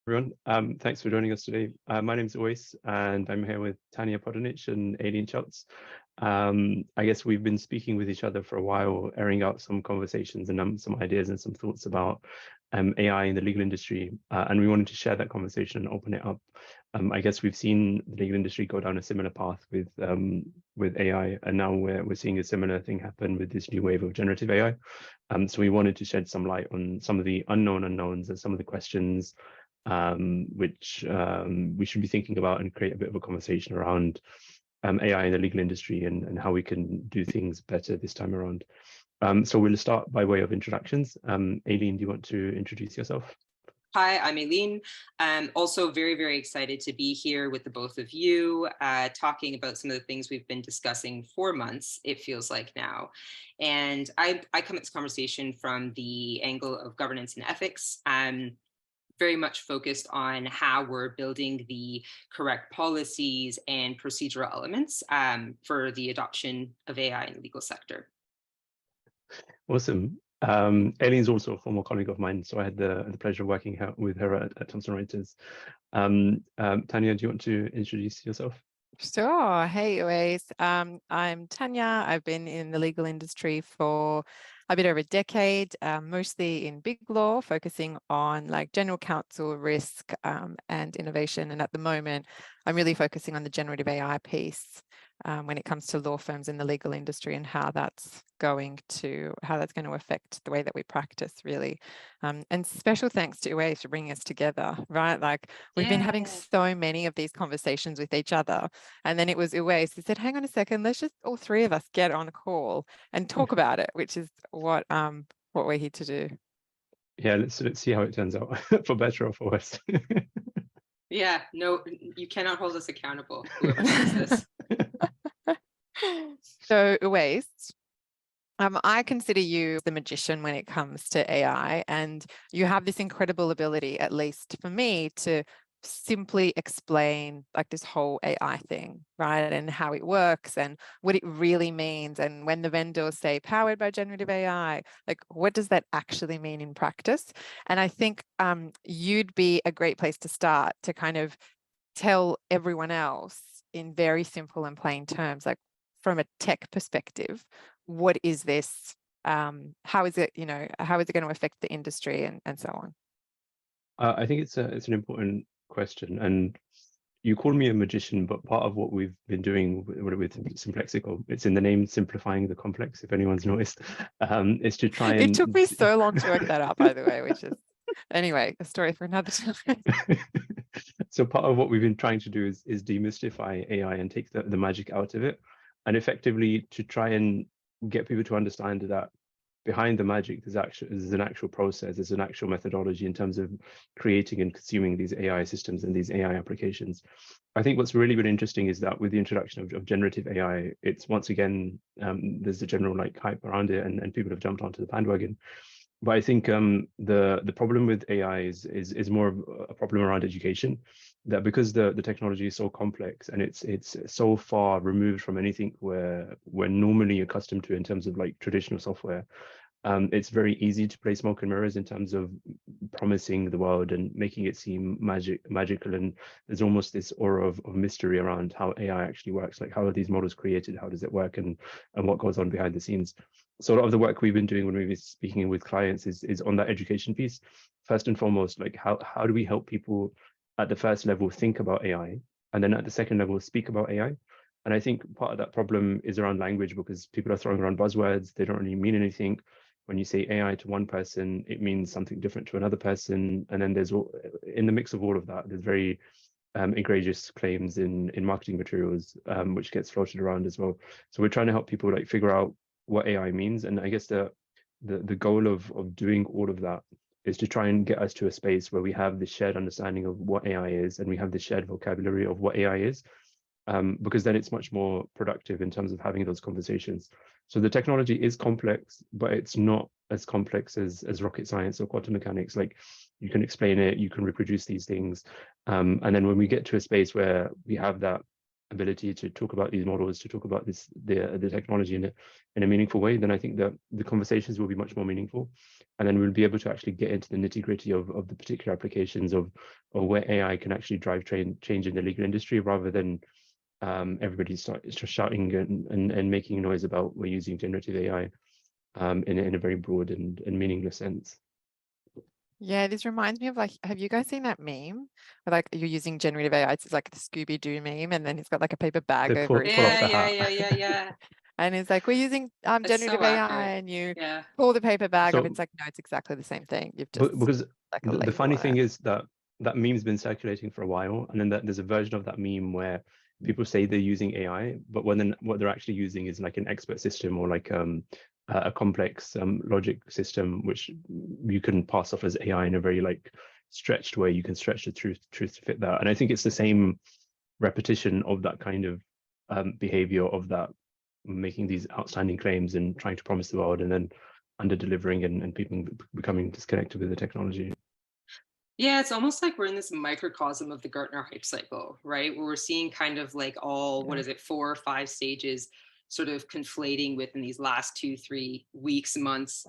Everyone. Thanks for joining us today. My name is Uwais, and I'm here with Tanja Podinic and Aileen Schultz. I guess we've been speaking with each other for a while, airing out some conversations and some ideas and some thoughts about AI in the legal industry, and we wanted to share that conversation and open it up. I guess we've seen the legal industry go down a similar path with AI, and now we're seeing a similar thing happen with this new wave of generative AI. So we wanted to shed some light on some of the unknown unknowns and some of the questions which we should be thinking about, and create a bit of a conversation around AI in the legal industry and how we can do things better this time around. So we'll start by way of introductions. Aileen, do you want to introduce yourself? Hi, I'm Aileen. I'm also very, very excited to be here with the both of you, talking about some of the things we've been discussing for months, it feels like now. And I come at this conversation from the angle of governance and ethics. Very much focused on how we're building the correct policies and procedural elements for the adoption of AI in the legal sector. Awesome. Aileen's also a former colleague of mine, so I had the pleasure of working with her at Thomson Reuters. Tanja, do you want to introduce yourself? Sure. Hey, Uwais. I'm Tanja. I've been in the legal industry for a bit over a decade, mostly in big law, focusing on like general counsel, risk, and innovation. And at the moment, I'm really focusing on the generative AI piece when it comes to law firms in the legal industry and how that's going to affect the way that we practice, really. And special thanks to Uwais for bringing us together, right? Like we've been having so many of these conversations with each other, and then it was Uwais who said, "Hang on a second, let's just all three of us get on a call and talk about it," which is what we're here to do. Yeah, let's see how it turns out, for better or for worse. Yeah, no, you cannot hold us accountable, whoever does this. So, Uwais, I consider you the magician when it comes to AI, and you have this incredible ability, at least for me, to simply explain like this whole AI thing, right? And how it works and what it really means. And when the vendors say powered by generative AI, like what does that actually mean in practice? And I think you'd be a great place to start to kind of tell everyone else in very simple and plain terms, like from a tech perspective, what is this? How is it, how is it going to affect the industry and so on? I think it's an important question, and you call me a magician, but part of what we've been doing with Simplexical, it's in the name, simplifying the complex, if anyone's noticed, is to try and... It took me so long to work that out, by the way, which is, anyway, a story for another time. So part of what we've been trying to do is demystify AI and take the magic out of it, and effectively to try and get people to understand that behind the magic, there's an actual process, there's an actual methodology in terms of creating and consuming these AI systems and these AI applications. I think what's really, really interesting is that with the introduction of generative AI, it's once again, there's a general like hype around it, and people have jumped onto the bandwagon. But I think the problem with AI is more of a problem around education, that because the technology is so complex and it's so far removed from anything we're normally accustomed to in terms of like traditional software, it's very easy to play smoke and mirrors in terms of promising the world and making it seem magical. And there's almost this aura of mystery around how AI actually works. Like, how are these models created? How does it work? And what goes on behind the scenes? So a lot of the work we've been doing when we've been speaking with clients is on that education piece. First and foremost, like how do we help people at the first level think about AI, and then at the second level speak about AI? And I think part of that problem is around language, because people are throwing around buzzwords. They don't really mean anything. When you say AI to one person, it means something different to another person. And then there's in the mix of all of that, there's very egregious claims in marketing materials, which gets floated around as well. So we're trying to help people like figure out what AI means. And I guess the goal of doing all of that is to try and get us to a space where we have the shared understanding of what AI is, and we have the shared vocabulary of what AI is, because then it's much more productive in terms of having those conversations. So the technology is complex, but it's not as complex as rocket science or quantum mechanics. Like, you can explain it, you can reproduce these things. And then when we get to a space where we have that ability to talk about these models, to talk about the technology in a meaningful way, then I think that the conversations will be much more meaningful, and then we'll be able to actually get into the nitty-gritty of the particular applications of where AI can actually drive change in the legal industry, rather than everybody just shouting and making noise about we're using generative AI in a very broad and meaningless sense. Yeah, this reminds me of like, have you guys seen that meme where like you're using generative AI? It's like the Scooby-Doo meme, and then he's got like a paper bag They over pull his off head. the hat. Yeah. And it's like, we're using That's generative so AI, accurate. and you Yeah. pull the paper bag up. So, It's like, no, it's exactly the same thing. You've just because like a the label funny on thing it. is that meme's been circulating for a while, and then there's a version of that meme where people say they're using AI, but what they're actually using is like an expert system, or like a complex logic system, which you can pass off as AI in a very like stretched way. You can stretch the truth to fit that, and I think it's the same repetition of that kind of behavior, of that making these outstanding claims and trying to promise the world, and then under delivering, and people becoming disconnected with the technology. Yeah, it's almost like we're in this microcosm of the Gartner hype cycle, right? Where we're seeing kind of like all, what is it, 4 or 5 stages sort of conflating within these last 2-3 weeks, months,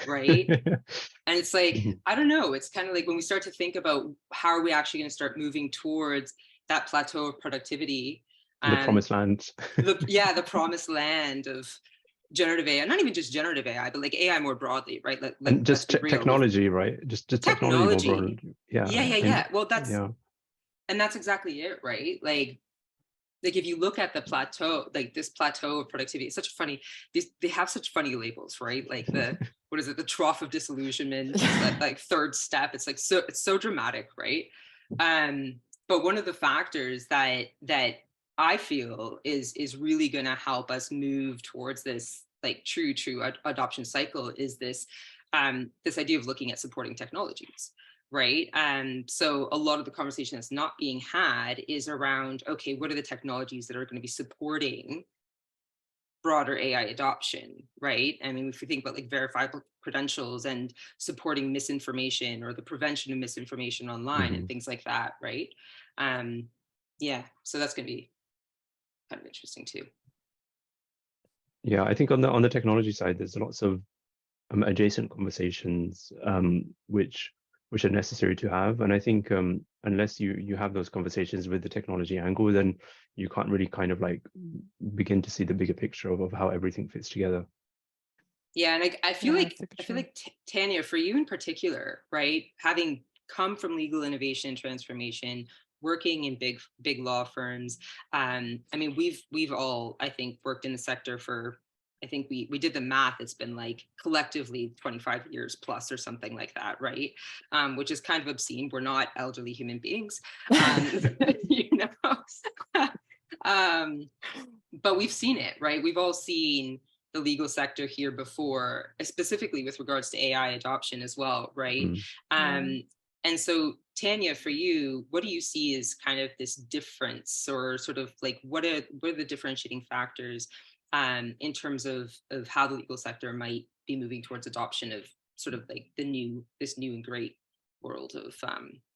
right? And it's like, I don't know, it's kind of like when we start to think about how are we actually going to start moving towards that plateau of productivity. The promised land. The promised land of generative AI, not even just generative AI, but like AI more broadly, right? And just technology, right? Just technology more broadly. Yeah. Well, that's, yeah. And that's exactly it, right? Like if you look at the plateau, like this plateau of productivity, it's such a funny, they have such funny labels, right? Like the, what is it? The trough of disillusionment, that like third step. It's like, it's so dramatic, right? But one of the factors that I feel is really going to help us move towards this like true adoption cycle is this this idea of looking at supporting technologies, right? And so a lot of the conversation that's not being had is around, okay, what are the technologies that are going to be supporting broader AI adoption, right? I mean, if we think about like verifiable credentials and supporting misinformation or the prevention of misinformation online and things like that, right? Yeah, so that's going to be kind of interesting too. Yeah, I think on the technology side, there's lots of adjacent conversations which are necessary to have, and I think unless you have those conversations with the technology angle, then you can't really kind of like begin to see the bigger picture of how everything fits together. Yeah, and I feel like Tanja, for you in particular, right, having come from legal innovation and transformation, working in big law firms, I mean, we've all, I think, worked in the sector for, I think we did the math, it's been like collectively 25 years plus or something like that, right? Which is kind of obscene. We're not elderly human beings, you know. But we've seen it, right? We've all seen the legal sector here before, specifically with regards to AI adoption as well, right? And so, Tanja, for you, what do you see as kind of this difference, or sort of like what are the differentiating factors in terms of how the legal sector might be moving towards adoption of sort of like this new and great world of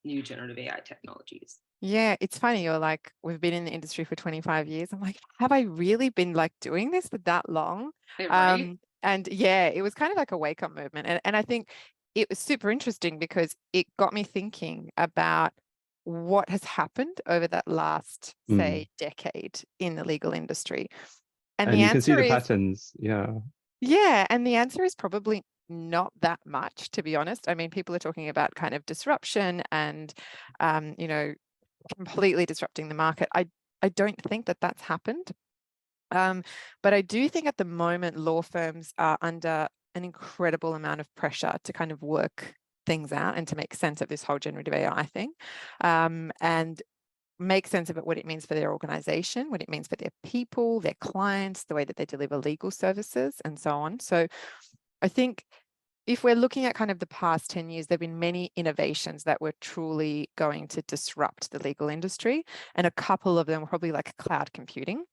new generative AI technologies? Yeah, it's funny. You're like, we've been in the industry for 25 years. I'm like, have I really been like doing this for that long? Right. And yeah, it was kind of like a wake-up movement. And I think it was super interesting because it got me thinking about what has happened over that last, say, decade in the legal industry. And the you can see answer the is patterns. Yeah, and the answer is probably not that much, to be honest. I mean, people are talking about kind of disruption and, you know, completely disrupting the market. I don't think that that's happened. But I do think at the moment, law firms are under an incredible amount of pressure to kind of work things out and to make sense of this whole generative AI thing. And make sense of it, what it means for their organization, what it means for their people, their clients, the way that they deliver legal services, and so on. So I think if we're looking at kind of the past 10 years, there have been many innovations that were truly going to disrupt the legal industry. And a couple of them were probably like cloud computing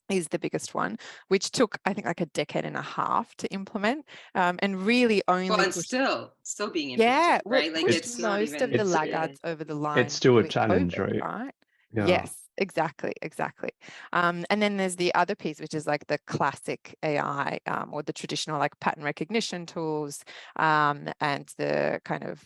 is the biggest one, which took, I think, like a decade and a half to implement, and really only pushed, still being implemented, right? Like it's most of the laggards over the line. It's still a challenge, right? Yes, Exactly. And then there's the other piece, which is like the classic AI or the traditional like pattern recognition tools and the kind of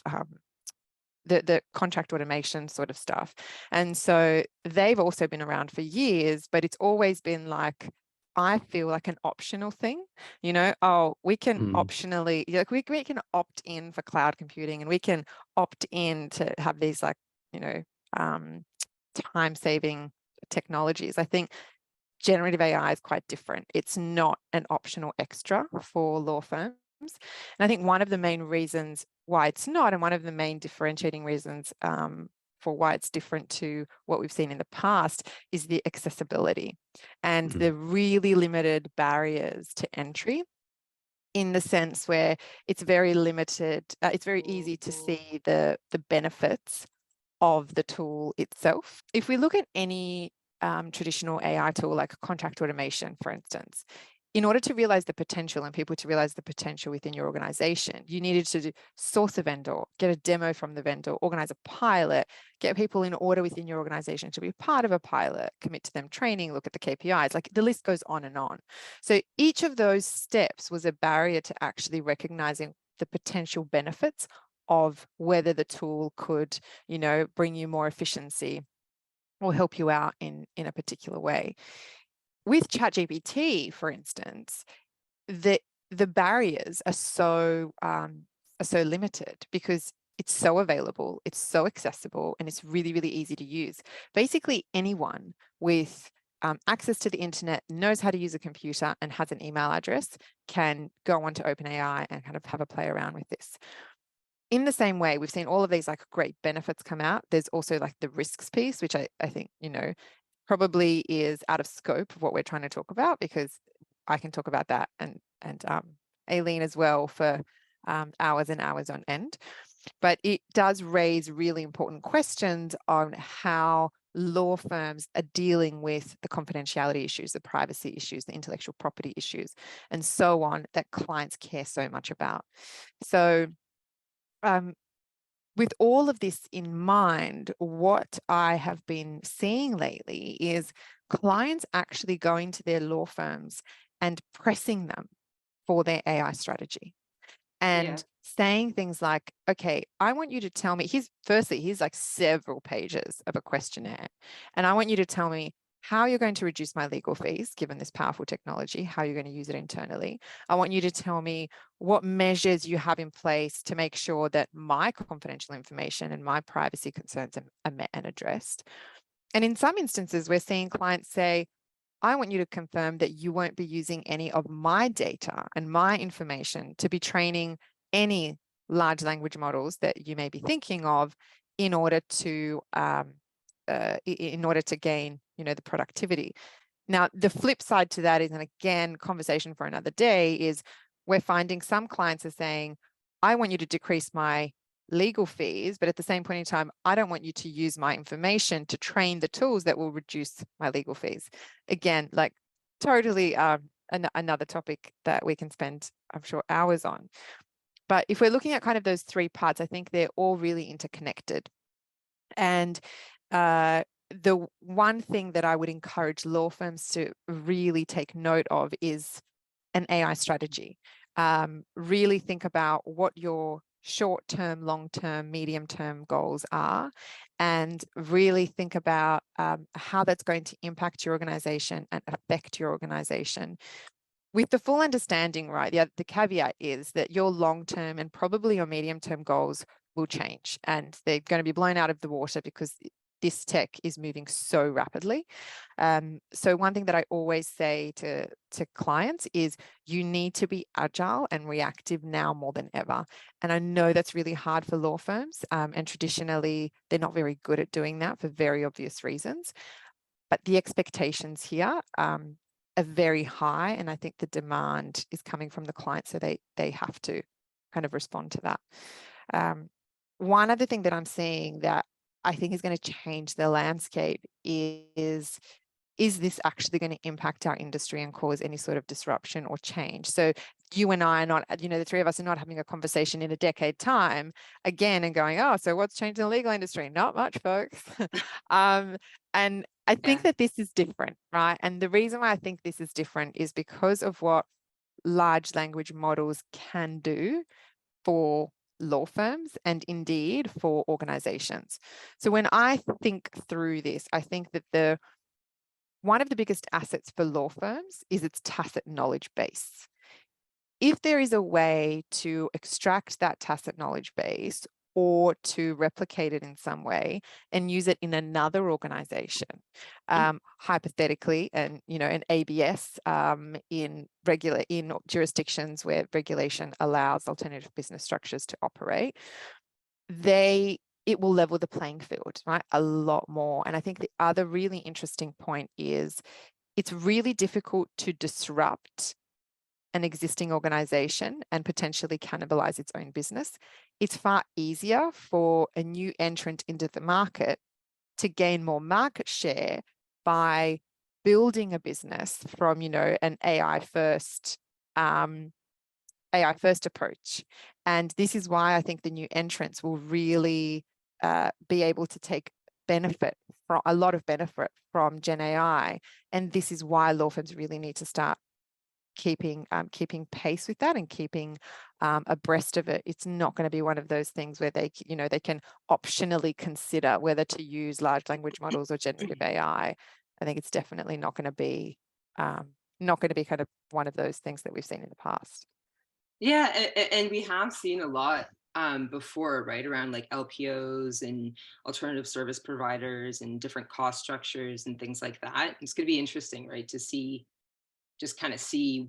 the contract automation sort of stuff. And so they've also been around for years, but it's always been like, I feel like an optional thing, you know, oh, we can optionally, like we can opt in for cloud computing, and we can opt in to have these like, you know, time-saving technologies. I think generative AI is quite different. It's not an optional extra for law firms. And I think one of the main reasons why it's not, and one of the main differentiating reasons for why it's different to what we've seen in the past, is the accessibility and the really limited barriers to entry, in the sense where it's very limited. It's very easy to see the benefits of the tool itself. If we look at any traditional AI tool like contract automation, for instance, in order to realize the potential and people to realize the potential within your organization, you needed to source a vendor, get a demo from the vendor, organize a pilot, get people in order within your organization to be part of a pilot, commit to them training, look at the KPIs, like the list goes on and on. So each of those steps was a barrier to actually recognizing the potential benefits of whether the tool could, you know, bring you more efficiency or help you out in a particular way. With ChatGPT, for instance, the barriers are so limited because it's so available, it's so accessible, and it's really, really easy to use. Basically, anyone with access to the internet, knows how to use a computer, and has an email address can go onto OpenAI and kind of have a play around with this. In the same way, we've seen all of these like great benefits come out. There's also like the risks piece, which I think, you know, probably is out of scope of what we're trying to talk about, because I can talk about that and Aileen as well for hours and hours on end. But it does raise really important questions on how law firms are dealing with the confidentiality issues, the privacy issues, the intellectual property issues, and so on, that clients care so much about. So with all of this in mind, what I have been seeing lately is clients actually going to their law firms and pressing them for their AI strategy and saying things like, okay, I want you to tell me, here's like several pages of a questionnaire, and I want you to tell me how you're going to reduce my legal fees, given this powerful technology, how you're going to use it internally. I want you to tell me what measures you have in place to make sure that my confidential information and my privacy concerns are met and addressed. And in some instances, we're seeing clients say, I want you to confirm that you won't be using any of my data and my information to be training any large language models that you may be thinking of in order to gain, you know, the productivity. Now, the flip side to that is, and again, conversation for another day, is we're finding some clients are saying, I want you to decrease my legal fees, but at the same point in time, I don't want you to use my information to train the tools that will reduce my legal fees. Again, like totally another topic that we can spend, I'm sure, hours on. But if we're looking at kind of those three parts, I think they're all really interconnected. And the one thing that I would encourage law firms to really take note of is an AI strategy. Really think about what your short-term, long-term, medium-term goals are, and really think about how that's going to impact your organization and affect your organization. With the full understanding, right, the caveat is that your long-term and probably your medium-term goals will change, and they're going to be blown out of the water because this tech is moving so rapidly. So one thing that I always say to clients is you need to be agile and reactive now more than ever. And I know that's really hard for law firms, and traditionally they're not very good at doing that for very obvious reasons. But the expectations here are very high, and I think the demand is coming from the client, so they have to kind of respond to that. One other thing that I'm seeing that I think is going to change the landscape is this actually going to impact our industry and cause any sort of disruption or change? So you and I are not, the three of us are not having a conversation in a decade time again and going, oh, so what's changed in the legal industry? Not much, folks. And I think that this is different, right? And the reason why I think this is different is because of what large language models can do for law firms and indeed for organizations. So when I think through this, I think that one of the biggest assets for law firms is its tacit knowledge base. If there is a way to extract that tacit knowledge base or to replicate it in some way and use it in another organization, hypothetically, and an ABS in jurisdictions where regulation allows alternative business structures to operate, it will level the playing field, right, a lot more. And I think the other really interesting point is it's really difficult to disrupt an existing organization and potentially cannibalize its own business. It's far easier for a new entrant into the market to gain more market share by building a business from, an AI first approach. And this is why I think the new entrants will really be able to take a lot of benefit from Gen AI. And this is why law firms really need to start keeping pace with that and keeping abreast of it. It's not going to be one of those things where they can optionally consider whether to use large language models or generative AI. I think it's definitely not going to be kind of one of those things that we've seen in the past. Yeah, and we have seen a lot before, right, around like LPOs and alternative service providers and different cost structures and things like that. It's going to be interesting, right, to see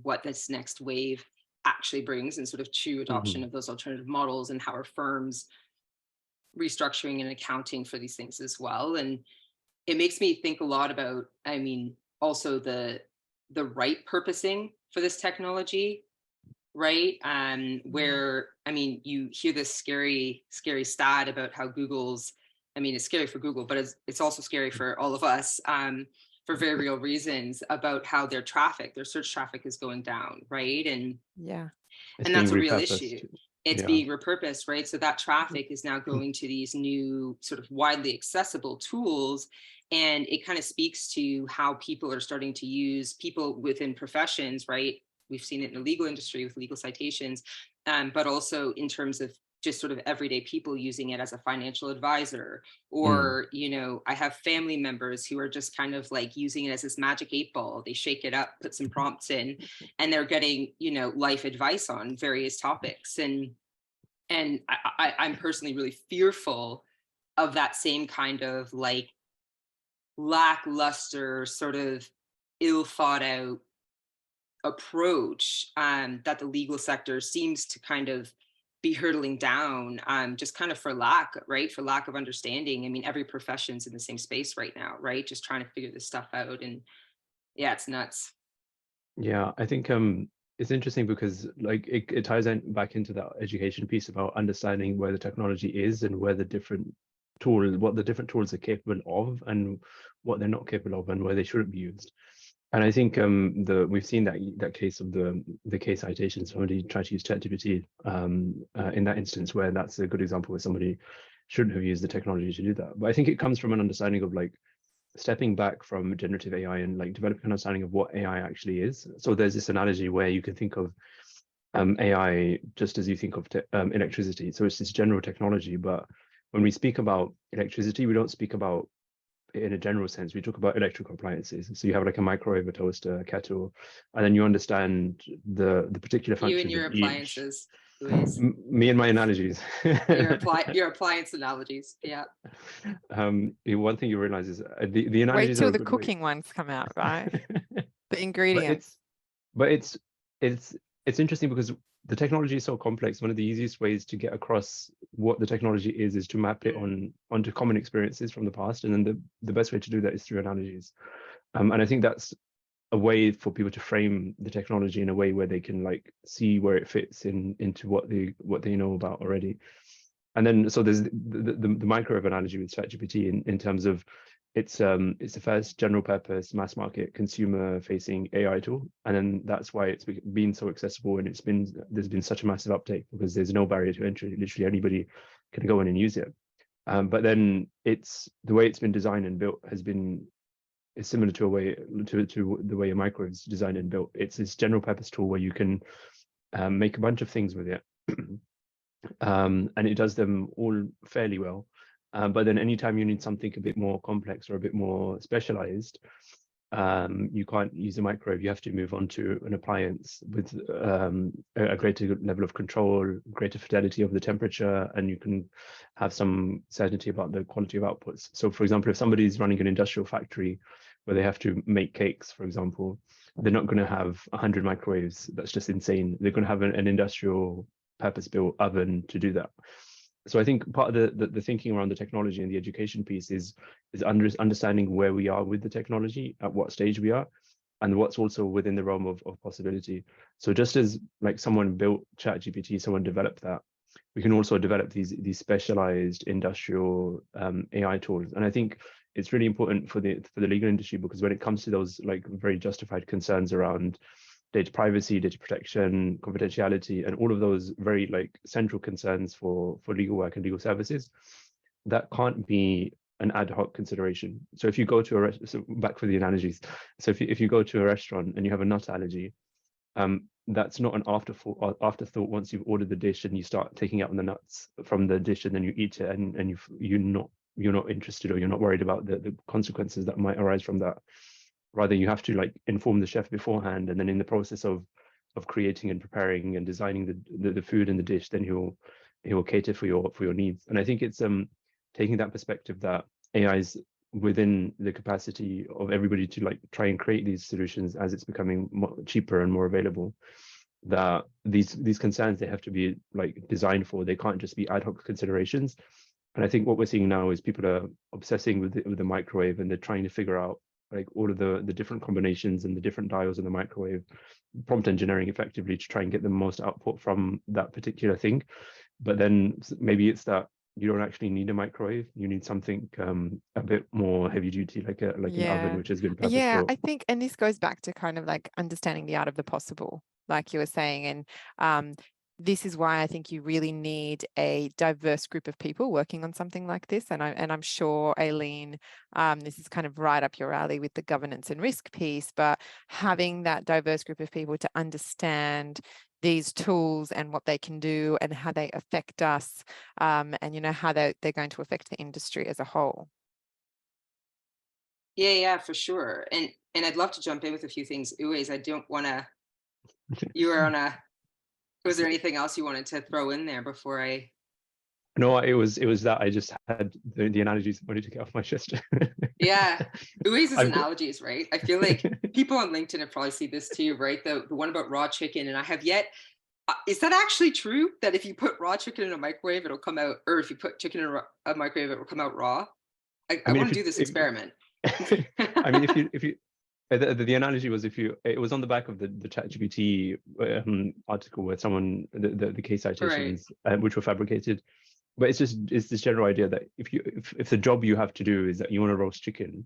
what this next wave actually brings and sort of true adoption of those alternative models, and how are firms restructuring and accounting for these things as well. And it makes me think a lot about, also the right purposing for this technology, right? Where, you hear this scary stat about how Google's, it's scary for Google, but it's also scary for all of us, for very real reasons, about how their search traffic is going down, right? And that's a real issue. It's being repurposed, right? So that traffic is now going to these new sort of widely accessible tools. And it kind of speaks to how people are starting to use, people within professions, right? We've seen it in the legal industry with legal citations, but also in terms of just sort of everyday people using it as a financial advisor, or, I have family members who are just kind of like using it as this magic 8-ball. They shake it up, put some prompts in, and they're getting, life advice on various topics. And I'm personally really fearful of that same kind of like lackluster, sort of ill thought out approach that the legal sector seems to kind of be hurtling down, just kind of for lack of understanding. Every profession's in the same space right now, right? Just trying to figure this stuff out. And yeah, it's nuts. Yeah, I think it's interesting because like it ties back into that education piece about understanding where the technology is and where what the different tools are capable of and what they're not capable of and where they shouldn't be used. And I think we've seen that case of the case citation. Somebody tried to use ChatGPT in that instance, where that's a good example where somebody shouldn't have used the technology to do that. But I think it comes from an understanding of like stepping back from generative AI and like developing an understanding of what AI actually is. So there's this analogy where you can think of AI just as you think of electricity. So it's this general technology, but when we speak about electricity, we don't speak about in a general sense. We talk about electrical appliances. So you have like a microwave, a toaster, a kettle, and then you understand the particular functions. You and your appliances. Me and my analogies. your appliance analogies. Yeah. One thing you realize is the analogies. Wait till the cooking ones come out, right? The ingredients. But it's interesting because the technology is so complex. One of the easiest ways to get across what the technology is to map it onto common experiences from the past, and then the best way to do that is through analogies. And I think that's a way for people to frame the technology in a way where they can like see where it fits into what they know about already. And then so there's the microwave analogy with ChatGPT in terms of it's the first general purpose mass market consumer facing AI tool, and then that's why it's been so accessible, and there's been such a massive uptake because there's no barrier to entry. Literally anybody can go in and use it. But then the way it's been designed and built is similar to the way a microwave is designed and built. It's this general purpose tool where you can make a bunch of things with it, and it does them all fairly well. But then anytime you need something a bit more complex or a bit more specialized, you can't use a microwave. You have to move on to an appliance with a greater level of control, greater fidelity of the temperature, and you can have some certainty about the quality of outputs. So for example, if somebody's running an industrial factory where they have to make cakes, for example, they're not going to have 100 microwaves. That's just insane. They're going to have an industrial purpose-built oven to do that. So I think part of the thinking around the technology and the education piece is understanding where we are with the technology, at what stage we are, and what's also within the realm of possibility. So just as like someone built ChatGPT, someone developed that, we can also develop these specialized industrial AI tools. And I think it's really important for the legal industry, because when it comes to those like very justified concerns around data privacy, data protection, confidentiality, and all of those very like central concerns for legal work and legal services, that can't be an ad hoc consideration. So if you go to so back for the analogies, so if you go to a restaurant and you have a nut allergy, that's not an afterthought once you've ordered the dish and you start taking out the nuts from the dish and then you eat it, and you're not interested, or you're not worried about the consequences that might arise from that. Rather, you have to like inform the chef beforehand, and then in the process of creating and preparing and designing the food and the dish, then he'll cater for your needs. And I think it's taking that perspective that AI is within the capacity of everybody to like try and create these solutions as it's becoming cheaper and more available. That these concerns, they have to be like designed for. They can't just be ad hoc considerations. And I think what we're seeing now is people are obsessing with the microwave, and they're trying to figure out like all of the different combinations and the different dials in the microwave, prompt engineering effectively to try and get the most output from that particular thing. But then maybe it's that you don't actually need a microwave. You need something a bit more heavy duty, like an oven, which has been purpose-built. Yeah, I think, and this goes back to kind of like understanding the art of the possible, like you were saying, and this is why I think you really need a diverse group of people working on something like this. And I'm sure, Aileen, this is kind of right up your alley with the governance and risk piece, but having that diverse group of people to understand these tools and what they can do and how they affect us, and you know how they're going to affect the industry as a whole. Yeah, for sure. And I'd love to jump in with a few things. Uwais, I don't want to. You were on a. Was there anything else you wanted to throw in there before I? No, it was that I just had the analogies wanted to get off my chest. Yeah, Uwais is analogies, right? I feel like people on LinkedIn have probably seen this too, right? The one about raw chicken, and I have yet. Is that actually true? That if you put raw chicken in a microwave, it'll come out, or if you put chicken in a microwave, it will come out raw? I want to do this experiment. I mean, if you the analogy was, it was on the back of the ChatGPT article where someone the case citations which were fabricated, but it's this general idea that if the job you have to do is that you want to roast chicken,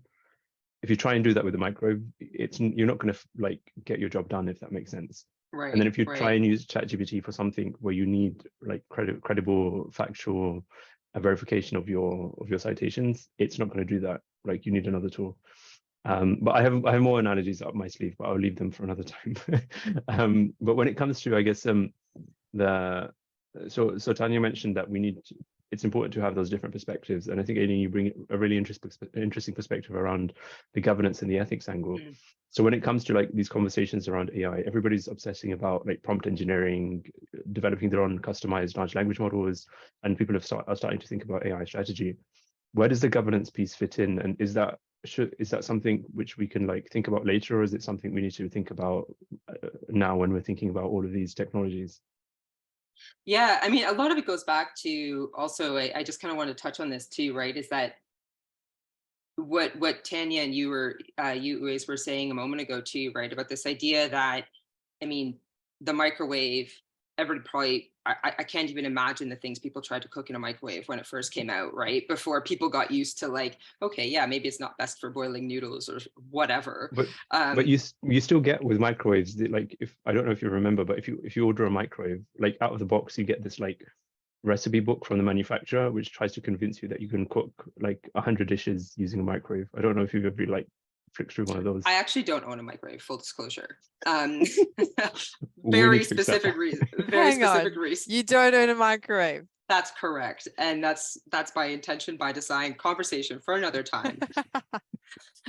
if you try and do that with a microwave, you're not going to like get your job done, if that makes sense. Right. And then if you try and use ChatGPT for something where you need like credible, factual verification of your citations, it's not going to do that. Like you need another tool. But I have more analogies up my sleeve, but I'll leave them for another time. But when it comes to, I guess, so Tanja mentioned that it's important to have those different perspectives, and I think, Aileen, you bring a really interesting perspective around the governance and the ethics angle. So when it comes to like these conversations around AI, everybody's obsessing about like prompt engineering, developing their own customized large language models, and people are starting to think about AI strategy. Where does the governance piece fit in, and is that something which we can like think about later, or is it something we need to think about now when we're thinking about all of these technologies? Yeah, I mean, a lot of it goes back to also, I just kind of want to touch on this too, right? Is that what Tanja and you Uwais were saying a moment ago too, right? About this idea that, I mean, the microwave, everybody probably I can't even imagine the things people tried to cook in a microwave when it first came out, right? Before people got used to like, okay, yeah, maybe it's not best for boiling noodles or whatever. But you still get with microwaves, like, if I don't know if you remember, but if you order a microwave, like out of the box, you get this like recipe book from the manufacturer, which tries to convince you that you can cook like 100 dishes using a microwave. I don't know if you've ever like flicked through one of those. I actually don't own a microwave, full disclosure. Very specific reason. Very specific reason. You don't own a microwave. That's correct. And that's by intention, by design. Conversation for another time.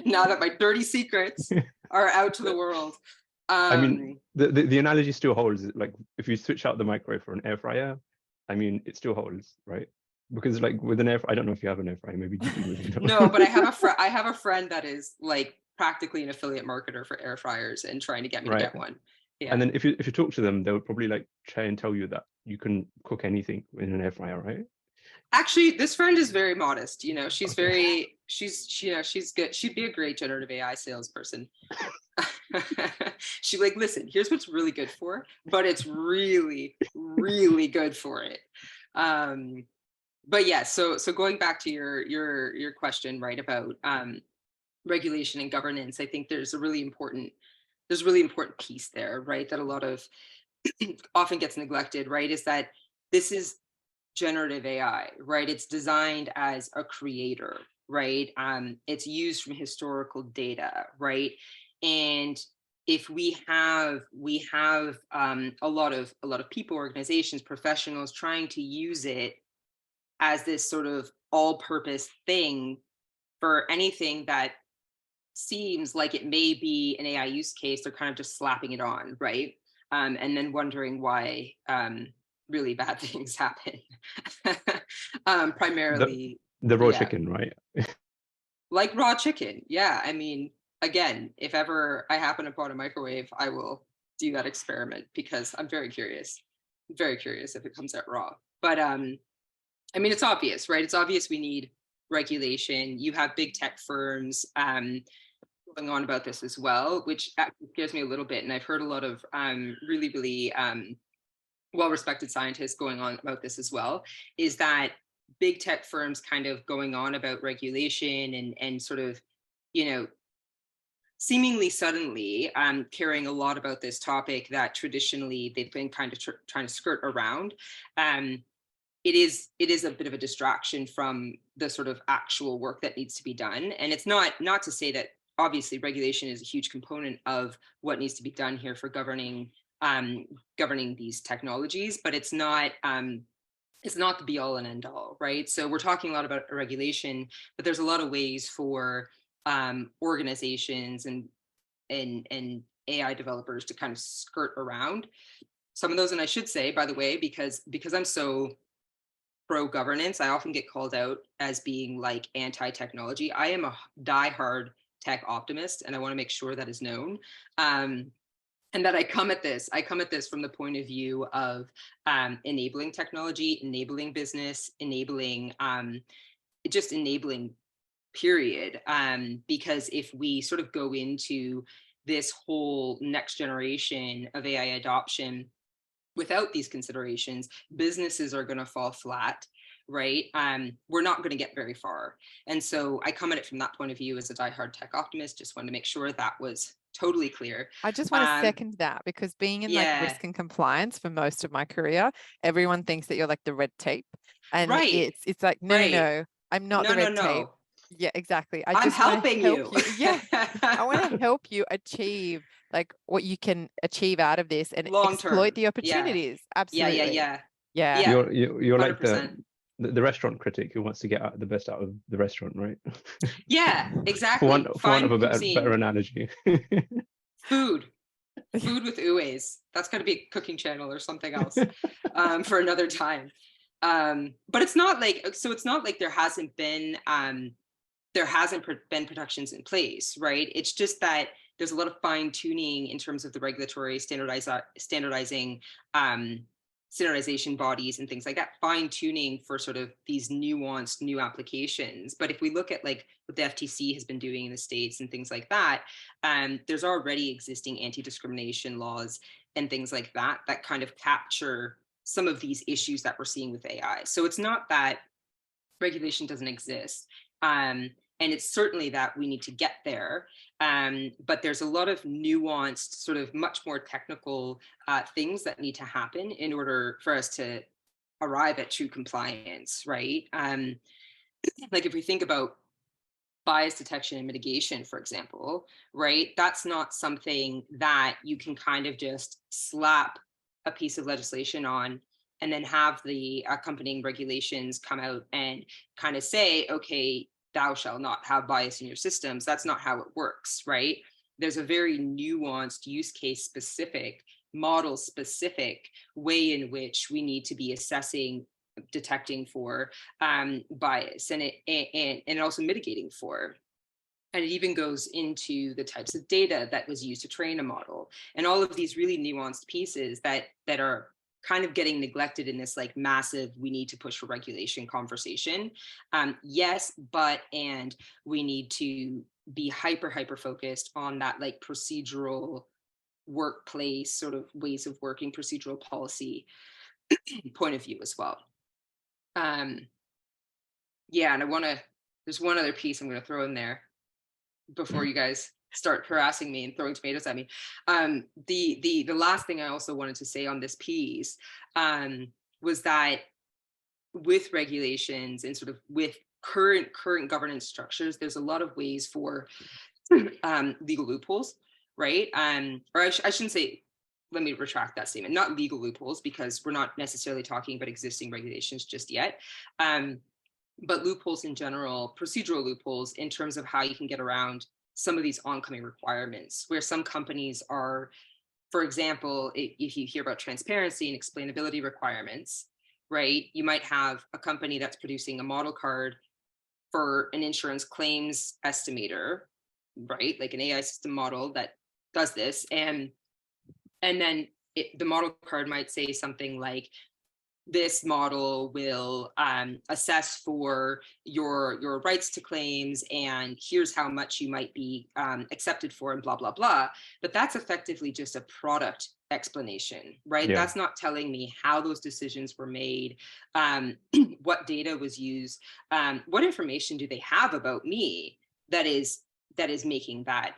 Now that my dirty secrets are out to the world. I mean, the analogy still holds. Like, if you switch out the microwave for an air fryer, I mean, it still holds, right? Because like with an air fryer, I don't know if you have an air fryer, maybe you do. No, but I have a friend that is like practically an affiliate marketer for air fryers and trying to get me to get one. Yeah. And then if you talk to them, they'll probably like try and tell you that you can cook anything in an air fryer, right? Actually, this friend is very modest. You know, she's very, she's good. She'd be a great generative AI salesperson. She's like, listen, here's what's really good for, but it's really, really good for it. But yeah, so going back to your question, right, about regulation and governance, I think there's a really important piece there, right, that a lot of often gets neglected, right, is that this is generative AI, right? It's designed as a creator, right? It's used from historical data, right? And if we have a lot of people, organizations, professionals trying to use it as this sort of all-purpose thing for anything that seems like it may be an AI use case, they're kind of just slapping it on, right? And then wondering why really bad things happen. Primarily the raw chicken, right? Like raw chicken. Yeah. I mean, again, if ever I happen upon a microwave, I will do that experiment because I'm very curious. Very curious if it comes out raw. But I mean, it's obvious, right? It's obvious we need regulation. You have big tech firms going on about this as well, which actually scares me a little bit. And I've heard a lot of really, really well-respected scientists going on about this as well, is that big tech firms kind of going on about regulation and sort of, you know, seemingly suddenly caring a lot about this topic that traditionally they've been kind of trying to skirt around. It is a bit of a distraction from the sort of actual work that needs to be done. And it's not to say that obviously regulation is a huge component of what needs to be done here for governing these technologies, but it's not the be all and end all, right? So we're talking a lot about regulation, but there's a lot of ways for organizations and AI developers to kind of skirt around some of those. And I should say, by the way, because I'm so pro governance, I often get called out as being like anti-technology. I am a diehard tech optimist, and I want to make sure that is known. And that I come at this from the point of view of enabling technology, enabling business, enabling period. Because if we sort of go into this whole next generation of AI adoption without these considerations, businesses are going to fall flat, right? We're not going to get very far. And so I come at it from that point of view as a diehard tech optimist. Just wanted to make sure that was totally clear. I just want to second that, because being in like risk and compliance for most of my career, everyone thinks that you're like the red tape, and it's like no, I'm not the red tape. Yeah, exactly. I'm helping you. Yeah, I want to help you achieve like what you can achieve out of this and exploit the opportunities. Absolutely. Yeah. You're like the restaurant critic who wants to get the best out of the restaurant, right? Yeah, exactly. for want of a better analogy. Food with Uwais. That's got to be a cooking channel or something else for another time. But it's not like there hasn't been protections in place, right? It's just that there's a lot of fine tuning in terms of the regulatory standardization bodies and things like that, fine tuning for sort of these nuanced new applications. But if we look at like what the FTC has been doing in the States and things like that, there's already existing anti-discrimination laws and things like that kind of capture some of these issues that we're seeing with AI. So it's not that regulation doesn't exist. And it's certainly that we need to get there. But there's a lot of nuanced, sort of much more technical things that need to happen in order for us to arrive at true compliance, right? Like if we think about bias detection and mitigation, for example, right? That's not something that you can kind of just slap a piece of legislation on and then have the accompanying regulations come out and kind of say, okay, thou shalt not have bias in your systems. That's not how it works, right? There's a very nuanced, use case specific, model specific way in which we need to be assessing, detecting for bias, and also mitigating for. And it even goes into the types of data that was used to train a model, and all of these really nuanced pieces that are kind of getting neglected in this like massive, we need to push for regulation conversation. Yes, and we need to be hyper focused on that like procedural workplace sort of ways of working, procedural policy point of view as well. Yeah, and there's one other piece I'm going to throw in there before you guys start harassing me and throwing tomatoes at me. The last thing I also wanted to say on this piece was that with regulations and sort of with current governance structures, there's a lot of ways for legal loopholes, right? Or I shouldn't say, let me retract that statement, not legal loopholes, because we're not necessarily talking about existing regulations just yet. But loopholes in general, procedural loopholes in terms of how you can get around some of these oncoming requirements, where some companies are, for example, if you hear about transparency and explainability requirements, right? You might have a company that's producing a model card for an insurance claims estimator, right? Like an AI system model that does this. And then the model card might say something like, this model will assess for your rights to claims, and here's how much you might be accepted for, and blah, blah, blah. But that's effectively just a product explanation, right? Yeah. That's not telling me how those decisions were made, what data was used, what information do they have about me that is making that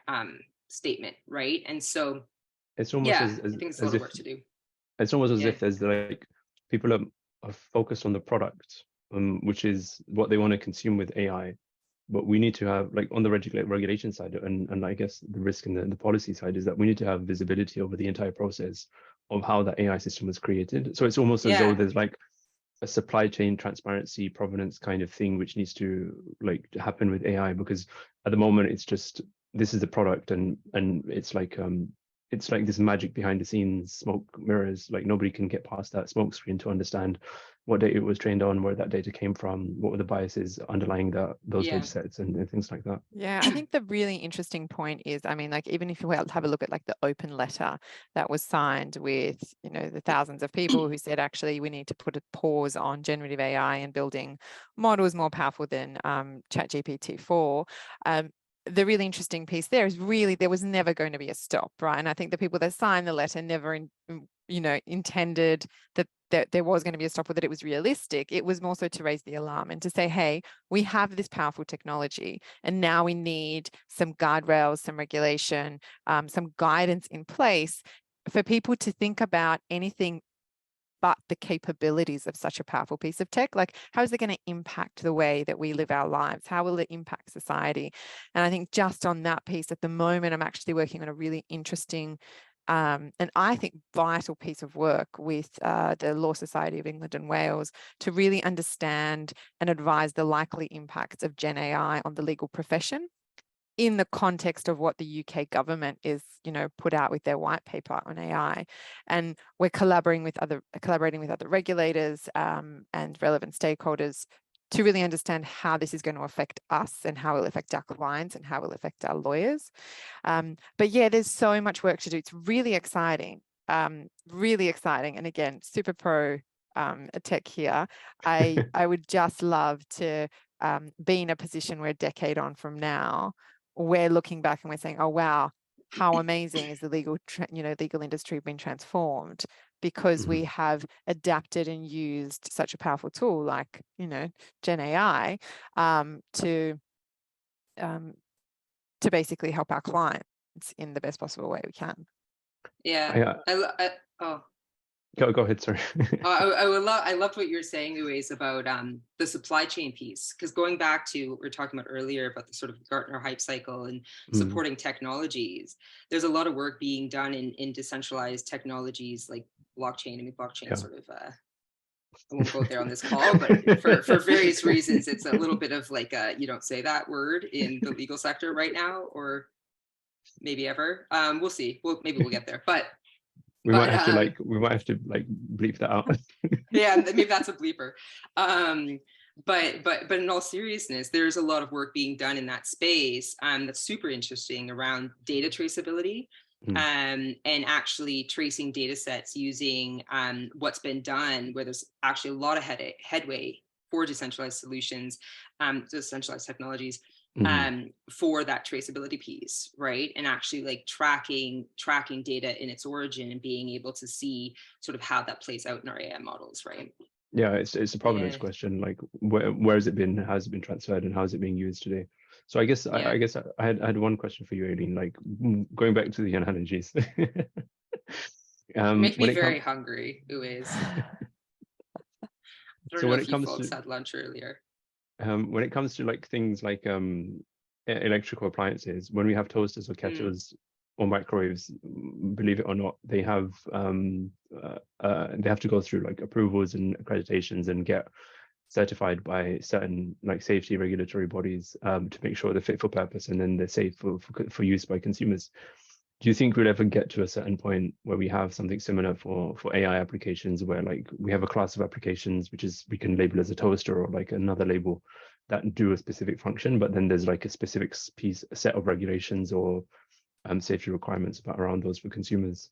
statement, right? And so, It's almost yeah, I think it's a lot of work to do. It's almost as if there's like people are focused on the product, which is what they want to consume with AI. But we need to have, like, on the regulation side, and I guess the risk and the policy side is that we need to have visibility over the entire process of how that AI system was created. So it's almost as though there's like a supply chain transparency, provenance kind of thing, which needs to like to happen with AI, because at the moment it's just, this is the product, and it's like this magic behind the scenes, smoke mirrors. Like nobody can get past that smoke screen to understand what data it was trained on, where that data came from, what were the biases underlying those data sets, and things like that. Yeah, I think the really interesting point is, I mean, like, even if you have a look at like the open letter that was signed with, you know, the thousands of people who said, actually, we need to put a pause on generative AI and building models more powerful than ChatGPT-4. The really interesting piece there is really there was never going to be a stop, right? And I think the people that signed the letter never, intended that there was going to be a stop, or that it was realistic. It was more so to raise the alarm and to say, hey, we have this powerful technology, and now we need some guardrails, some regulation, some guidance in place for people to think about anything but the capabilities of such a powerful piece of tech. Like, how is it going to impact the way that we live our lives? How will it impact society? And I think just on that piece at the moment, I'm actually working on a really interesting and I think vital piece of work with the Law Society of England and Wales to really understand and advise the likely impacts of Gen AI on the legal profession, in the context of what the UK government is, put out with their white paper on AI. And we're collaborating with other regulators and relevant stakeholders to really understand how this is going to affect us, and how it will affect our clients, and how it will affect our lawyers. But yeah, there's so much work to do. It's really exciting, really exciting. And again, super pro tech here. I would just love to be in a position where a decade on from now, we're looking back and we're saying, oh, wow, how amazing is the legal industry been transformed because we have adapted and used such a powerful tool like, Gen AI to basically help our clients in the best possible way we can. Yeah. Go ahead, sorry. I loved what you were saying, Uwais, about the supply chain piece, because going back to what we were talking about earlier about the sort of Gartner hype cycle and supporting technologies, there's a lot of work being done in decentralized technologies like blockchain. I mean, blockchain sort of, I won't go there on this call, but for various reasons, it's a little bit of like you don't say that word in the legal sector right now, or maybe ever. We'll see. Maybe we'll get there, but. We might have to bleep that out. Yeah, maybe that's a bleeper. But in all seriousness, there's a lot of work being done in that space that's super interesting around data traceability and actually tracing data sets using what's been done, where there's actually a lot of headway for decentralized solutions, decentralized technologies. For that traceability piece, right? And actually like tracking data in its origin and being able to see sort of how that plays out in our AI models, right? Yeah, it's a provenance question, like where has it been, how has it been transferred, and how is it being used today? So I guess I had one question for you, Aileen, like going back to the analogies. Make me very hungry, Uwais. I don't know if you folks had lunch earlier. When it comes to like things like electrical appliances, when we have toasters or kettles or microwaves, believe it or not, they have to go through like approvals and accreditations and get certified by certain like safety regulatory bodies to make sure they're fit for purpose and then they're safe for use by consumers. Do you think we'll ever get to a certain point where we have something similar for AI applications, where like we have a class of applications which is we can label as a toaster or like another label that do a specific function, but then there's like a specific set of regulations or safety requirements around those for consumers?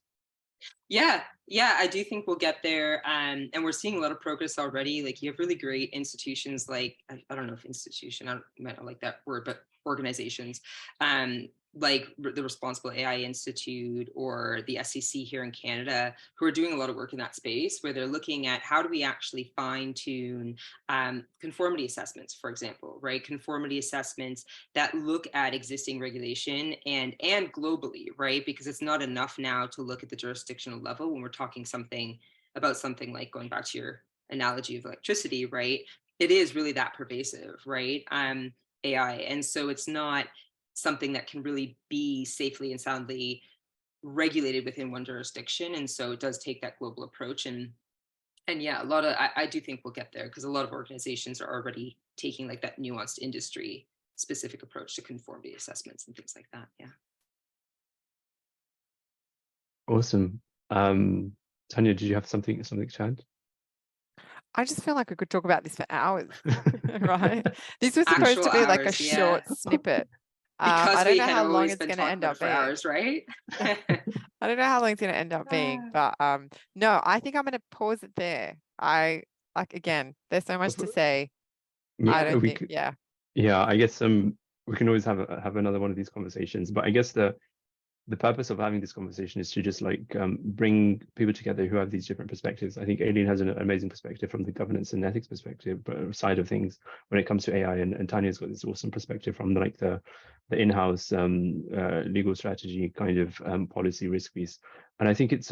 Yeah, I do think we'll get there, and we're seeing a lot of progress already. Like you have really great institutions like, I don't know if institution, I might not like that word, but organizations like the Responsible AI Institute or the SEC here in Canada, who are doing a lot of work in that space, where they're looking at how do we actually fine tune conformity assessments, for example, right? Conformity assessments that look at existing regulation and globally, right? Because it's not enough now to look at the jurisdictional level when we're talking about something like, going back to your analogy of electricity, right? It is really that pervasive, right? AI. And so it's not something that can really be safely and soundly regulated within one jurisdiction. And so it does take that global approach. And yeah, I do think we'll get there, because a lot of organizations are already taking like that nuanced industry specific approach to conformity assessments and things like that. Yeah. Awesome. Tanja, did you have something to add? I just feel like I could talk about this for hours, right? This was supposed to be like a short snippet. I don't know how long it's going to end up being. Hours, right? I don't know how long it's going to end up being, but no, I think I'm going to pause it there. Again, there's so much to say. Yeah, I don't think. Yeah, I guess we can always have another one of these conversations, but I guess the purpose of having this conversation is to just like bring people together who have these different perspectives. I think Aileen has an amazing perspective from the governance and ethics perspective side of things when it comes to AI, and Tanja's got this awesome perspective from like the in-house legal strategy kind of policy risk piece. And I think it's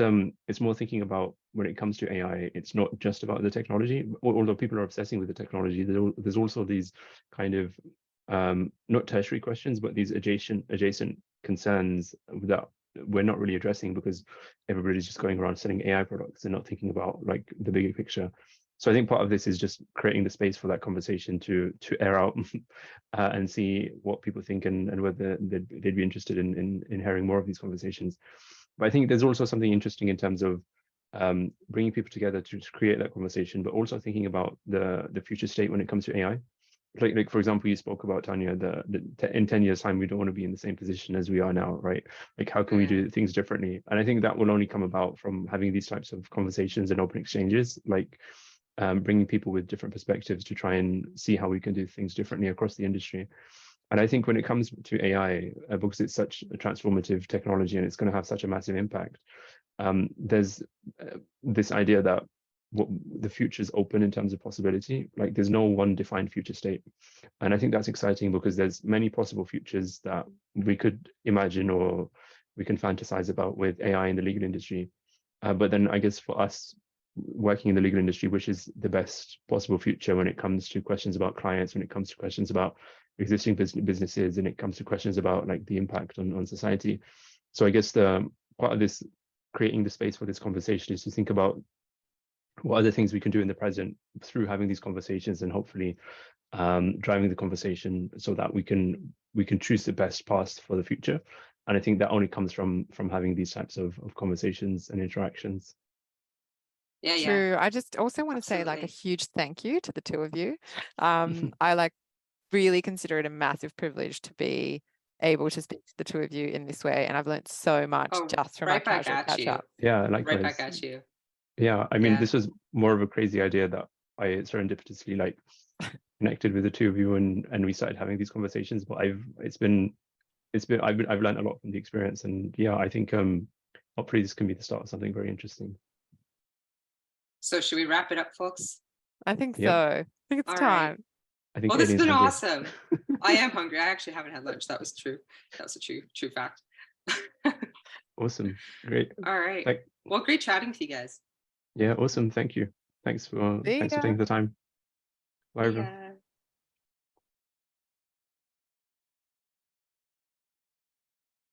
more thinking about, when it comes to AI, it's not just about the technology. Although people are obsessing with the technology, there's also these kind of not tertiary questions, but these adjacent concerns that we're not really addressing, because everybody's just going around selling AI products and not thinking about like the bigger picture. So I think part of this is just creating the space for that conversation to air out and see what people think and whether they'd be interested in hearing more of these conversations. But I think there's also something interesting in terms of bringing people together to create that conversation, but also thinking about the future state when it comes to AI. Like for example, you spoke about, Tanja, in 10 years time, we don't want to be in the same position as we are now, right? Like how can we do things differently? And I think that will only come about from having these types of conversations and open exchanges, like bringing people with different perspectives to try and see how we can do things differently across the industry. And I think when it comes to AI, because it's such a transformative technology and it's going to have such a massive impact, there's this idea that what the future is open in terms of possibility. Like there's no one defined future state. And I think that's exciting because there's many possible futures that we could imagine or we can fantasize about with AI in the legal industry. But then I guess for us working in the legal industry, which is the best possible future when it comes to questions about clients, when it comes to questions about existing businesses, and it comes to questions about like the impact on society. So I guess the part of this creating the space for this conversation is to think about what other things we can do in the present through having these conversations, and hopefully driving the conversation so that we can choose the best path for the future. And I think that only comes from having these types of conversations and interactions. Yeah, True. I just also want to say like a huge thank you to the two of you. I like really consider it a massive privilege to be able to speak to the two of you in this way, and I've learned so much just from our casual catch up. Yeah, likewise. Right back at you. Yeah, I mean, this was more of a crazy idea that I serendipitously like connected with the two of you, and we started having these conversations. But I've learned a lot from the experience, and yeah, I think hopefully this can be the start of something very interesting. So should we wrap it up, folks? I think so. I think it's time. Right. I think this has been hungry. Awesome. I am hungry. I actually haven't had lunch. That was true. That was a true fact. Awesome. Great. All right. Well, great chatting to you guys. Yeah, awesome. Thank you. Thanks for taking the time. Bye, everyone.